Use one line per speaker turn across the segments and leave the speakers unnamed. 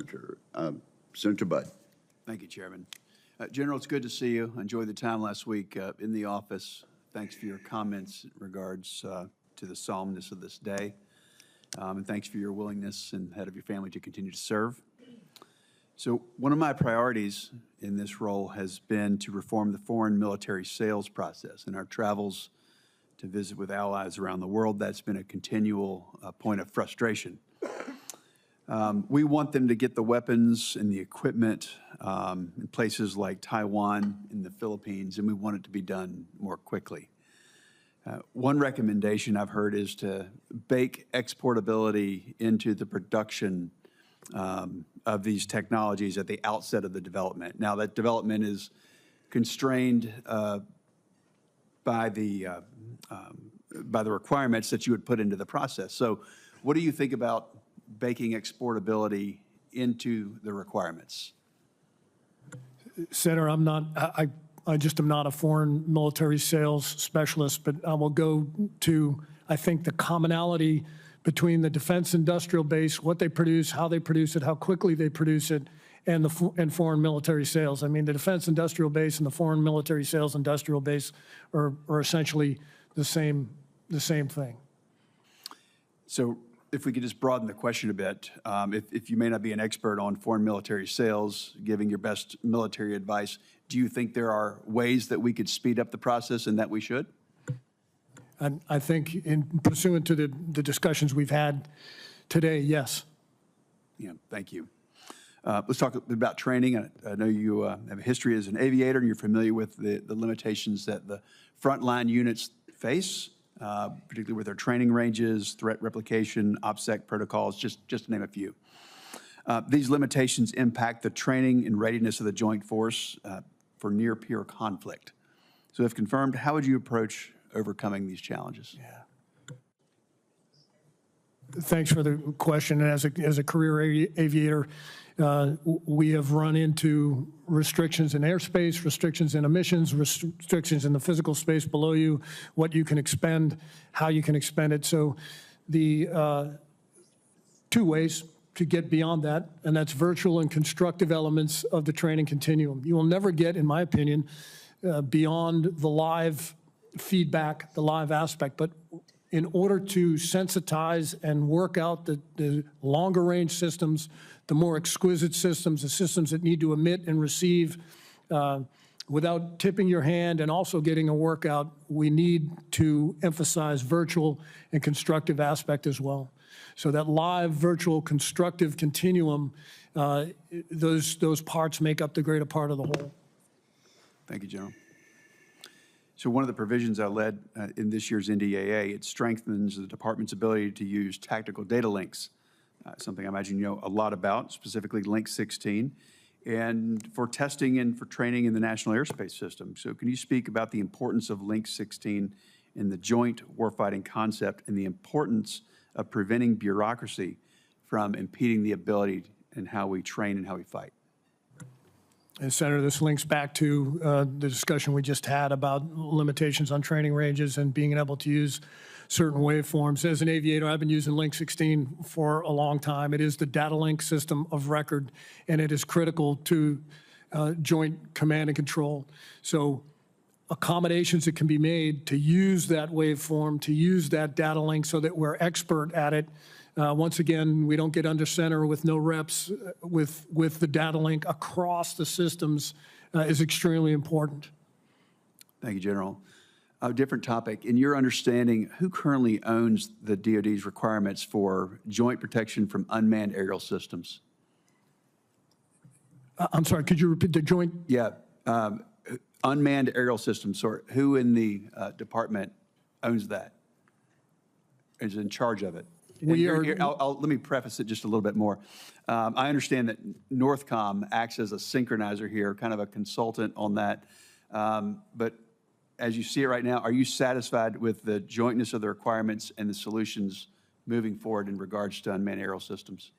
Senator. Senator Budd.
Thank you, Chairman. General, it's good to see you. Enjoyed the time last week in the office. Thanks for your comments in regards to the solemnness of this day. And thanks for your willingness and head of your family to continue to serve. So one of my priorities in this role has been to reform the foreign military sales process. In our travels to visit with allies around the world, that's been a continual point of frustration. We want them to get the weapons and the equipment in places like Taiwan and the Philippines, and we want it to be done more quickly. One recommendation I've heard is to bake exportability into the production of these technologies at the outset of the development. Now, that development is constrained by the requirements that you would put into the process. So what do you think about baking exportability into the requirements?
Senator, I just am not a foreign military sales specialist, but I will go to, I think, the commonality between the defense industrial base, what they produce, how they produce it, how quickly they produce it, and foreign military sales. I mean, the defense industrial base and the foreign military sales industrial base are essentially the same thing.
So if we could just broaden the question a bit, if you may not be an expert on foreign military sales, giving your best military advice, do you think there are ways that we could speed up the process and that we should?
And I think in pursuant to the discussions we've had today, yes.
Yeah, thank you. Let's talk about training. I know you have a history as an aviator and you're familiar with the limitations that the frontline units face, particularly with their training ranges, threat replication, OPSEC protocols, just to name a few. These limitations impact the training and readiness of the joint force for near-peer conflict. So if confirmed, how would you approach overcoming these challenges?
Yeah. Thanks for the question. And as a career aviator, we have run into restrictions in airspace, restrictions in emissions, restrictions in the physical space below you, what you can expend, how you can expend it. So the two ways to get beyond that, and that's virtual and constructive elements of the training continuum. You will never get, in my opinion, beyond the live feedback, the live aspect, but in order to sensitize and work out the longer range systems, the more exquisite systems, the systems that need to emit and receive without tipping your hand and also getting a workout, we need to emphasize virtual and constructive aspect as well. So that live, virtual, constructive continuum, those parts make up the greater part of the whole.
Thank you, General. So one of the provisions I led in this year's NDAA, it strengthens the department's ability to use tactical data links, something I imagine you know a lot about, specifically Link 16, and for testing and for training in the National Airspace System. So can you speak about the importance of Link 16 in the joint warfighting concept and the importance of preventing bureaucracy from impeding the ability and how we train and how we fight?
And Senator, this links back to the discussion we just had about limitations on training ranges and being able to use certain waveforms. As an aviator, I've been using Link 16 for a long time. It is the data link system of record, and it is critical to joint command and control. So accommodations that can be made to use that waveform, to use that data link so that we're expert at it. Once again, we don't get under center with no reps with the data link across the systems is extremely important.
Thank you, General. A different topic. In your understanding, who currently owns the DoD's requirements for joint protection from unmanned aerial systems? I'm sorry, could you repeat the joint? Yeah, unmanned aerial systems. So who in the department owns that, is in charge of it? Let me preface it just a little bit more. I understand that Northcom acts as a synchronizer here, kind of a consultant on that. But as you see it right now, are you satisfied with the jointness of the requirements and the solutions moving forward in regards to unmanned aerial systems?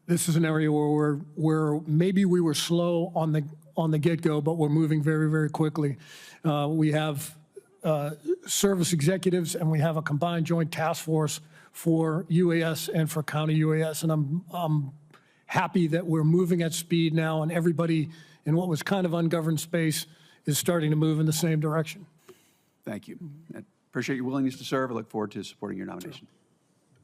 This is an area where maybe we were slow on the get-go, but we're moving very, very quickly. We have service executives, and we have a combined joint task force for UAS and for counter UAS, and I'm happy that we're moving at speed now, and everybody in what was kind of ungoverned space is starting to move in the same direction.
Thank you. I appreciate your willingness to serve. I look forward to supporting your nomination.